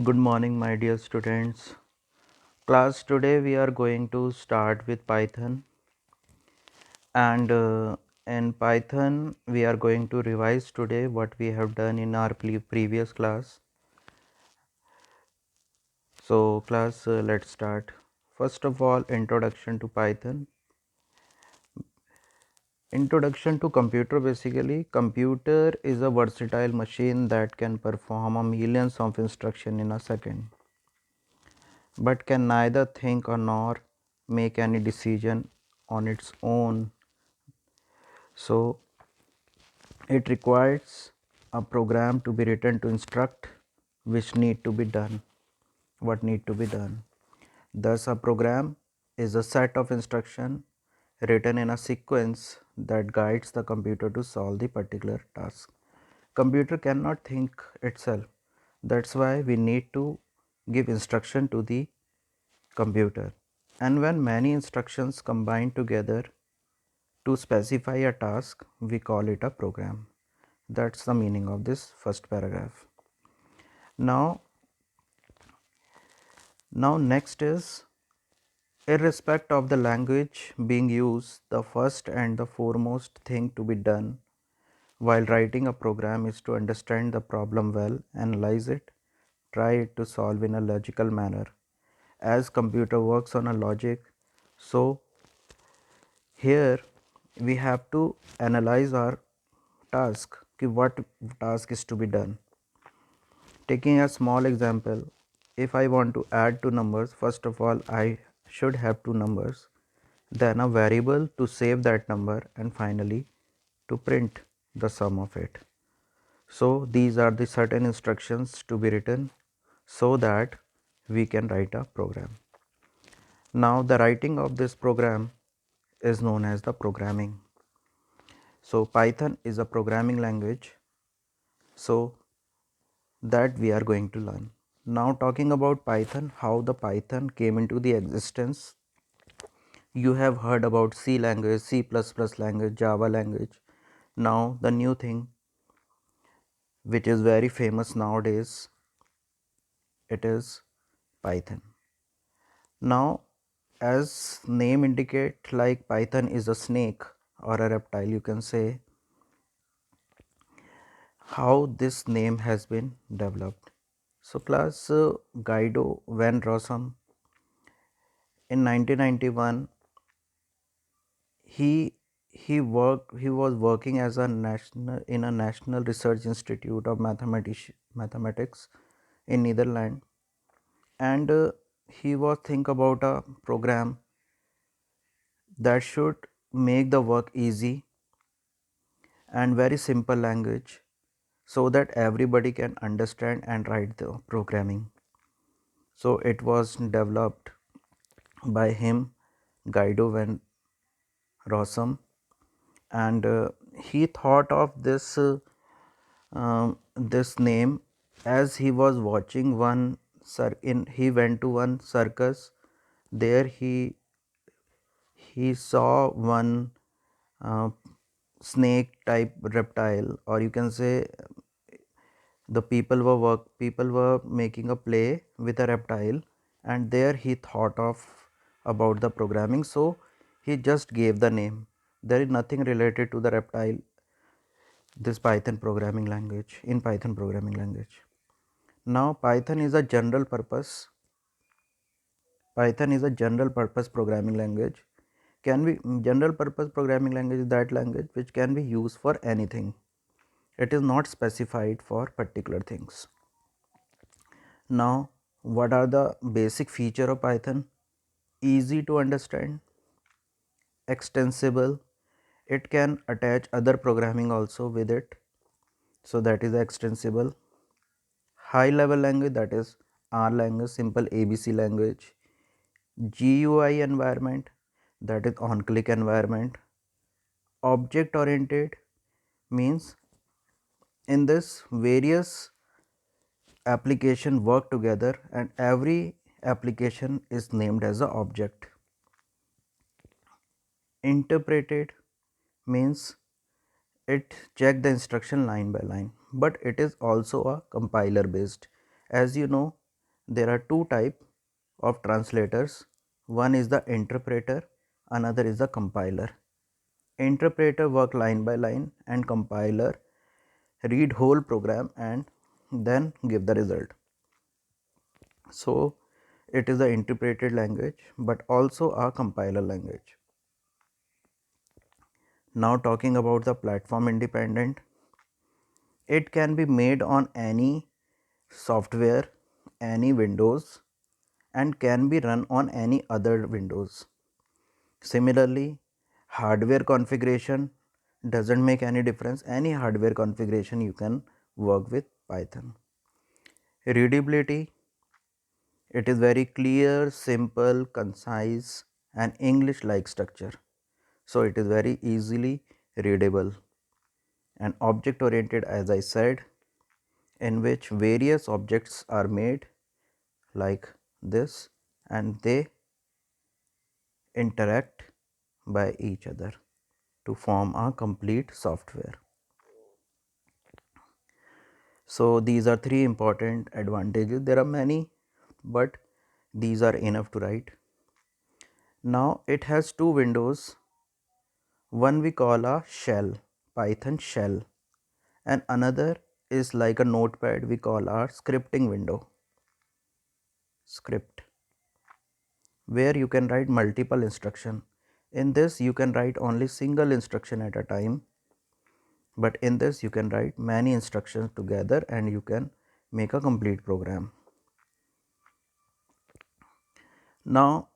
Good morning, my dear students. Class, today we are going to start with Python, and in Python we are going to revise today what we have done in our previous class. So class, let's start. First of all, introduction to Python. Introduction to computer. Basically, computer is a versatile machine that can perform a millions of instructions in a second, but can neither think or nor make any decision on its own. So it requires a program to be written to instruct which need to be done, what need to be done. Thus, a program is a set of instruction written in a sequence that guides the computer to solve the particular task. Computer cannot think itself. That's why we need to give instruction to the computer. And when many instructions combine together to specify a task, we call it a program. That's the meaning of this first paragraph. Now next is, irrespective of the language being used, the first and the foremost thing to be done while writing a program is to understand the problem well, analyze it, try it to solve in a logical manner. As computer works on a logic, so here we have to analyze our task, what task is to be done. Taking a small example, if I want to add two numbers, first of all I should have two numbers, then a variable to save that number, and finally to print the sum of it. So these are the certain instructions to be written so that we can write a program. Now the writing of this program is known as the programming. So Python is a programming language, so that we are going to learn. Now talking about Python, how the Python came into the existence. You have heard about C language, C++ language, Java language. Now the new thing which is very famous nowadays, it is Python. Now as name indicate, like Python is a snake or a reptile, you can say. How this name has been developed. So class, Guido van Rossum in 1991, he he was working as a national in a national research institute of mathematics in Netherlands, and he was think about a program that should make the work easy and very simple language so that everybody can understand and write the programming. So it was developed by him, Guido van Rossum, and he thought of this name as he was watching one he went to one circus. There he saw one uh, snake type reptile, or you can say the people were making a play with a reptile, and there he thought of about the programming, so he just gave the name. There is nothing related to the reptile, this Python programming language, in Python programming language. Now Python is a general purpose programming language. Can be general purpose programming language is that language which can be used for anything. It is not specified for particular things. Now, what are the basic feature of Python? Easy to understand, extensible, it can attach other programming also with it, so that is extensible. High level language, that is R language, simple ABC language. GUI environment, that is on click environment. Object oriented means in this various application work together and every application is named as a object. Interpreted means it check the instruction line by line, but it is also a compiler based. As you know, there are two types of translators. One is the interpreter, another is the compiler. Interpreter work line by line and compiler read whole program and then give the result. So it is the interpreted language but also a compiler language. Now talking about the platform independent, it can be made on any software, any Windows, and can be run on any other Windows. Similarly, hardware configuration doesn't make any difference. Any hardware configuration you can work with Python. Readability, it is very clear, simple, concise, and English like structure. So it is very easily readable. And object oriented, as I said, in which various objects are made like this and they interact by each other to form a complete software. So these are three important advantages. There are many, but these are enough to write. Now it has two windows. One we call a shell, Python shell, and another is like a notepad we call our scripting window, script, where you can write multiple instruction. In this you can write only single instruction at a time, but in this you can write many instructions together and you can make a complete program. Now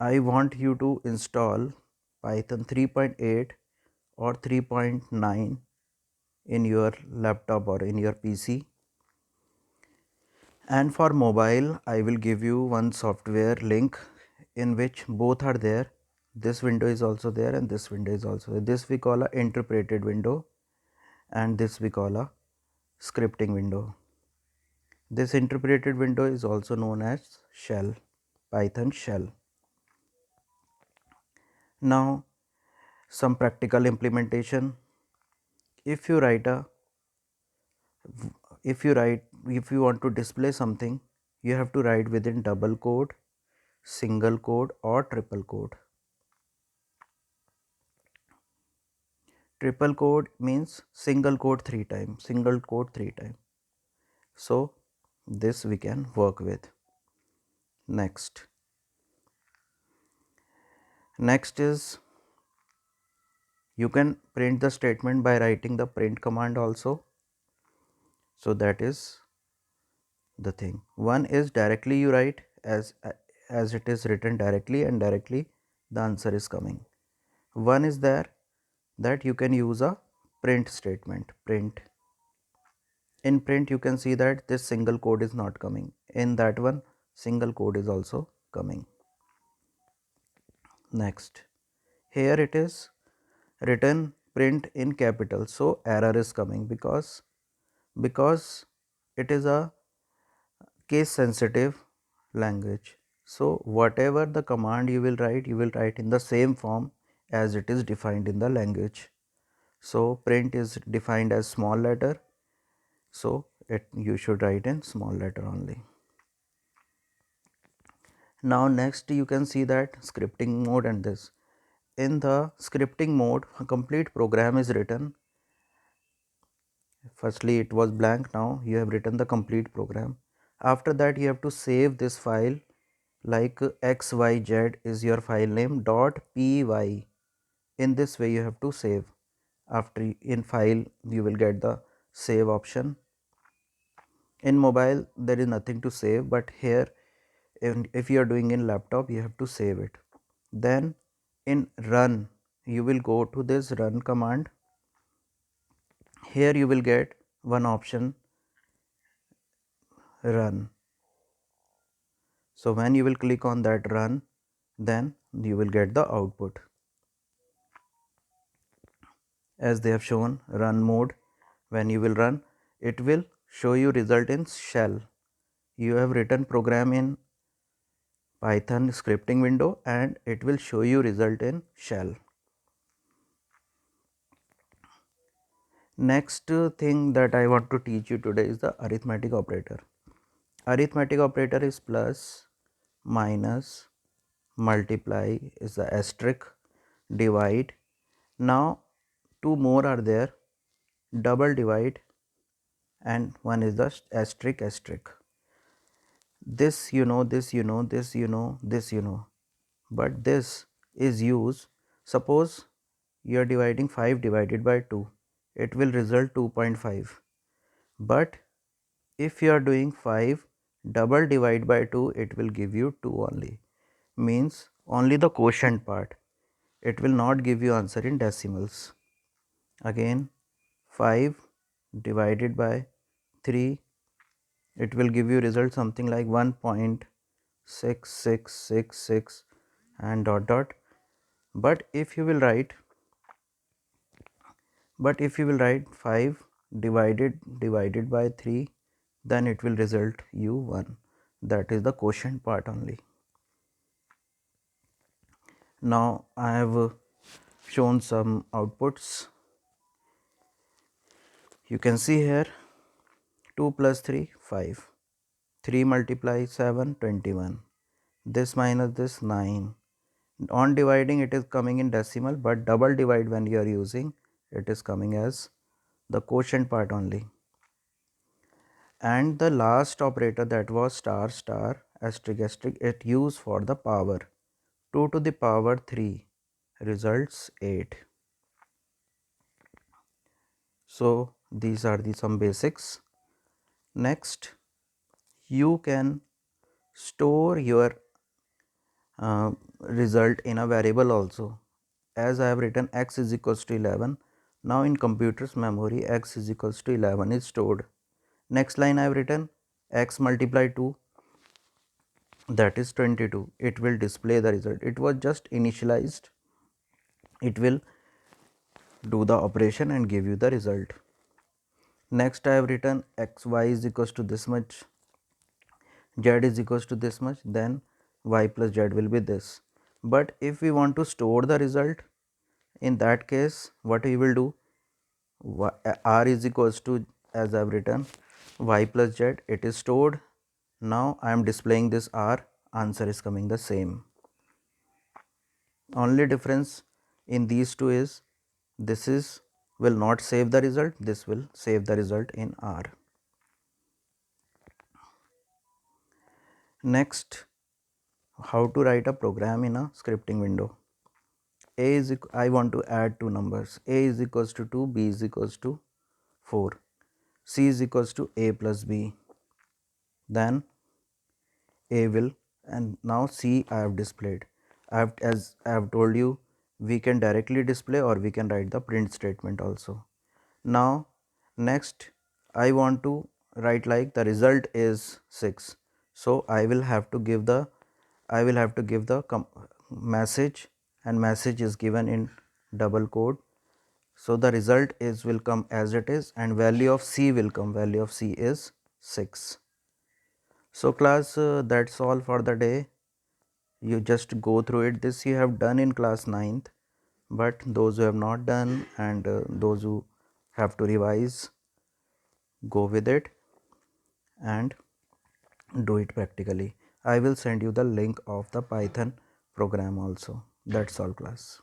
I want you to install Python 3.8 or 3.9 in your laptop or in your PC. And for mobile, I will give you one software link in which both are there. This window is also there and this window is also there. This we call a interpreted window and this we call a scripting window. This interpreted window is also known as shell, Python shell. Now some practical implementation. If you write a if you want to display something, you have to write within double quote, single quote or triple quote. Triple quote means single quote 3 times, single quote 3 times. So this we can work with. Next is you can print the statement by writing the print command also. So that is the thing. One is directly you write as it is written directly and directly the answer is coming. One is there that you can use a print statement, print. In print you can see that this single code is not coming. In that one single code is also coming. Next, here it is written print in capital, so error is coming because it is a case sensitive language. So whatever the command you will write in the same form as it is defined in the language. So print is defined as small letter, so you should write in small letter only. Now next you can see that scripting mode and this. In the scripting mode, a complete program is written. Firstly it was blank, now you have written the complete program. After that you have to save this file like xyz is your file name .py. In this way you have to save. After in file you will get the save option. In mobile there is nothing to save, but here if you are doing in laptop you have to save it. Then in run you will go to this run command. Here you will get one option, run. So when you will click on that run, then you will get the output as they have shown run mode. When you will run, it will show you result in shell. You have written program in Python scripting window and it will show you result in shell. Next thing that I want to teach you today is the arithmetic operator. Arithmetic operator is plus, minus, multiply is the asterisk, divide. Now two more are there, double divide, and one is the asterisk asterisk. This you know, this you know, this you know, this you know, but this is used. Suppose you are dividing 5 divided by 2, it will result 2.5. But if you are doing 5 double divide by 2, it will give you 2 only, means only the quotient part. It will not give you answer in decimals. Again 5 divided by 3, it will give you result something like 1.6666 and dot dot. But if you will write 5 divided by 3, then it will result you 1. That is the quotient part only. Now I have shown some outputs. You can see here 2 plus 3 5, 3 multiply 7 21, this minus this 9. On dividing it is coming in decimal, but double divide when you are using it is coming as the quotient part only. And the last operator, that was star star asterisk asterisk, it used for the power. 2 to the power 3 results 8. So these are the some basics. Next, you can store your result in a variable also. As I have written x is equals to 11, now in computer's memory x is equals to 11 is stored. Next line I have written x multiply 2, that is 22. It will display the result. It was just initialized. It will do the operation and give you the result. Next I have written xy is equals to this much, z is equals to this much, then y plus z will be this. But if we want to store the result, in that case what we will do, r is equals to, as I have written, y plus z, it is stored. Now I am displaying this r, answer is coming the same. Only difference in these two is this is will not save the result, this will save the result in r. Next, how to write a program in a scripting window. I want to add two numbers, a is equals to 2, b is equals to 4, c is equals to a plus b. Then a will, and now c I have displayed. As I have told you, we can directly display or we can write the print statement also. Now next I want to write like the result is 6. So I will have to give the message, and message is given in double quote. So the result is will come as it is, and value of c will come, value of c is 6. So class, that's all for the day. You just go through it. This you have done in class 9th, but those who have not done and those who have to revise, go with it and do it practically. I will send you the link of the Python program also. That's all class.